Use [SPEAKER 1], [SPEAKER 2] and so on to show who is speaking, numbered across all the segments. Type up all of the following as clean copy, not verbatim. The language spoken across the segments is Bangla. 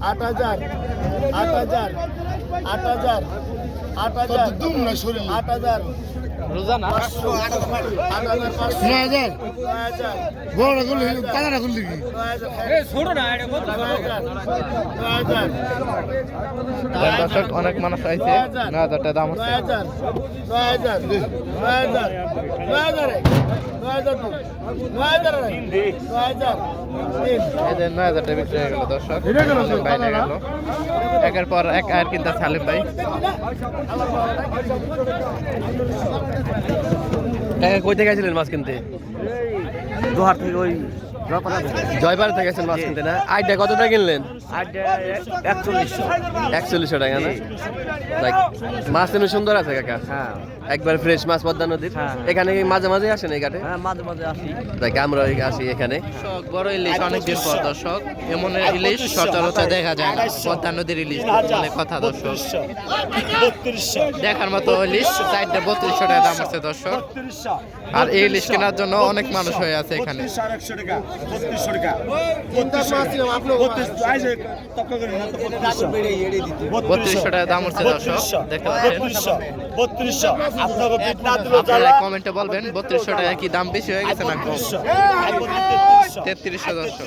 [SPEAKER 1] 8,000 8,000 8,000 8,000 8,000
[SPEAKER 2] রোজানা
[SPEAKER 1] 8,500 বড় গুলি কালারা গুলি কি ছোট না এটা কত 9,000
[SPEAKER 2] দর্শক অনেক মানুষ আইছে 9,000 টাকা দাম হচ্ছে
[SPEAKER 1] 9,000
[SPEAKER 2] এই যে 9,000 টাকা বিক্রি হয়ে গেল দর্শক বাইরে গেল একের পর এক আর কিনতে সালিম ভাই
[SPEAKER 3] কই থেকে গেছিলেন মাছ কিনতে?
[SPEAKER 1] দোহার থেকে ওই
[SPEAKER 3] জয়পাড়া থেকে গেছেন মাছ কিনতে না? আইডিয়া কতটা কিনলেন?
[SPEAKER 1] 41
[SPEAKER 3] টাকা না? দেখ, মাছ কিন্তু সুন্দর আছে কাকা।
[SPEAKER 1] হ্যাঁ
[SPEAKER 3] একবার ফ্রেশ মাছ পদ্মা নদীর।
[SPEAKER 1] হ্যাঁ।
[SPEAKER 3] এখানে কি মাঝে মাঝে আসেন এই ঘাটে?
[SPEAKER 1] হ্যাঁ মাঝে মাঝে আসি
[SPEAKER 3] দেখ আমরা আসি এখানে।
[SPEAKER 2] দর্শক বড় ইলিশ অনেকদিন পর দর্শক এমন ইলিশ সচরাচর দেখা যায় না পদ্মা নদীর ইলিশ বলে কথা দর্শক
[SPEAKER 1] 3200
[SPEAKER 2] দেখার মতো ইলিশ 3200 টাকা দাম আছে দর্শক
[SPEAKER 1] 3200
[SPEAKER 2] আর এই ইলিশ কেনার জন্য অনেক মানুষ হয়ে আছে এখানে
[SPEAKER 1] 3200 টাকা 3200 টাকা
[SPEAKER 2] 3200 টাকা দাম হচ্ছে দর্শক দেখতে পাচ্ছেন
[SPEAKER 1] 3200 আপনাকে পেট না দিল
[SPEAKER 2] আপনারা কমেন্টে বলবেন 3200 টাকা কি দাম বেশি হয়ে গেছে না কম 3300 দর্শক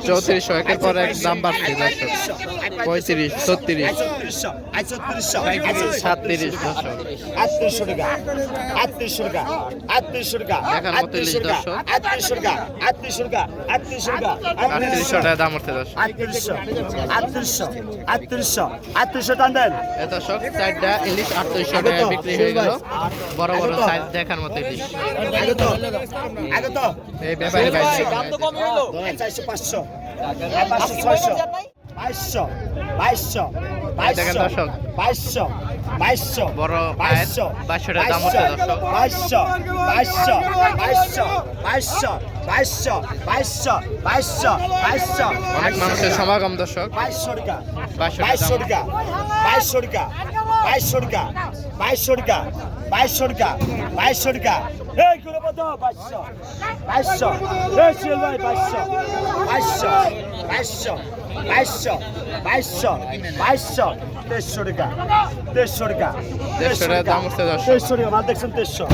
[SPEAKER 2] 3400 একের পর এক দাম বাড়ছে দর্শক 35 36 37 দর্শক
[SPEAKER 1] 3800 টাকা 3800 টাকা 3800 টাকা
[SPEAKER 2] দেখার মতো ইলিশ দর্শক
[SPEAKER 1] 3800 টাকা 3800 টাকা 3800 টাকা
[SPEAKER 2] 3800 টাকা দাম হচ্ছে দর্শক
[SPEAKER 1] 3800 টান দেন
[SPEAKER 2] এ দর্শক চারটা ইলিশ 3800 টাকা বিক্রি হয়ে গেল বড় বড় সাইজ দেখার মতো ইলিশ
[SPEAKER 1] আগে তো
[SPEAKER 2] এই ব্যাপারী ভাই
[SPEAKER 1] দাম তো কমই হলো 500 500 600 2200
[SPEAKER 2] দেখেন দর্শক
[SPEAKER 1] 2200
[SPEAKER 2] বড় পায়ের 2200 টাকা দাম হচ্ছে দর্শক
[SPEAKER 1] 2200
[SPEAKER 2] অনেক মানুষের সমাগম দর্শক
[SPEAKER 1] 2200 টাকা
[SPEAKER 2] 2200 টাকা
[SPEAKER 1] 2200 টাকা 2200 টাকা 2200 টাকা 2200 টাকা 2200 টাকা এই গুলো কত 2200 এই শিল ভাই 2200 2300 টাকা 2300 টাকা
[SPEAKER 2] 150 টাকা দাম হচ্ছে দর্শক
[SPEAKER 1] 2300 টাকা মাল দেখছেন 2300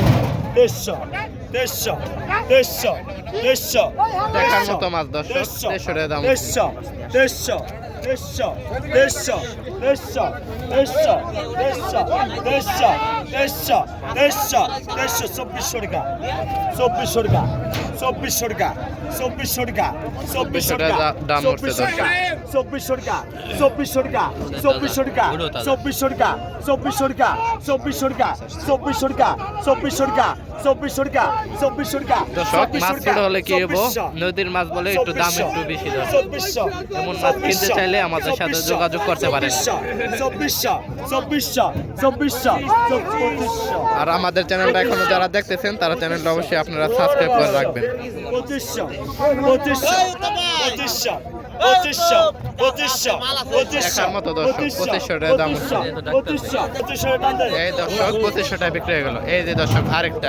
[SPEAKER 2] দেখার মতো মাছ দর্শক 150 টাকা দাম হচ্ছে দর্শক মাছ ছোট হলে কি হবো নদীর মাছ বলে একটু দাম একটু বেশি দর্শক এমন মাছ কিনতে চাইলে আমাদের সাথে যোগাযোগ করতে পারেন
[SPEAKER 1] 2400
[SPEAKER 2] আর আমাদের চ্যানেলটা এখনো যারা দেখতেছেন তারা চ্যানেলটা অবশ্যই আপনারা সাবস্ক্রাইব করে রাখবেন
[SPEAKER 1] 2500
[SPEAKER 2] দেখার মতো দর্শক 2500 টাকা দাম হচ্ছে এই দর্শক 2500 টাকা বিক্রি হয়ে গেল এই যে দর্শক আরেকটা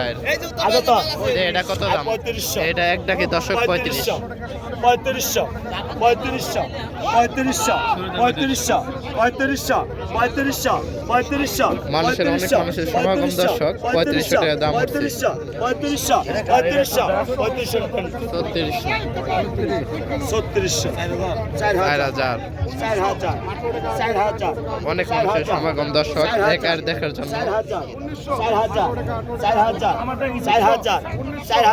[SPEAKER 2] এটা কত দাম এটা একটা কি দর্শক 35 মানুষের অনেক মানুষের সমাগম দর্শক 3500 টাকা দাম হচ্ছে 4000 অনেক মানুষের সমাগম দর্শক একার দেখার জন্য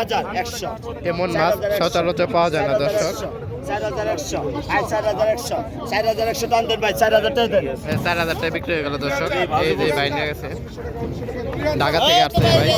[SPEAKER 1] 4100
[SPEAKER 2] এমন মাছ সচরাচর পাওয়া যায় না দর্শক
[SPEAKER 1] 4100 টান দেন ভাই 4000 টাকা দেন
[SPEAKER 2] 4000 টাকা বিক্রি হয়ে গেল দর্শক এই যে ভাই নিয়ে গেছে ঢাকা থেকে আসছে ভাই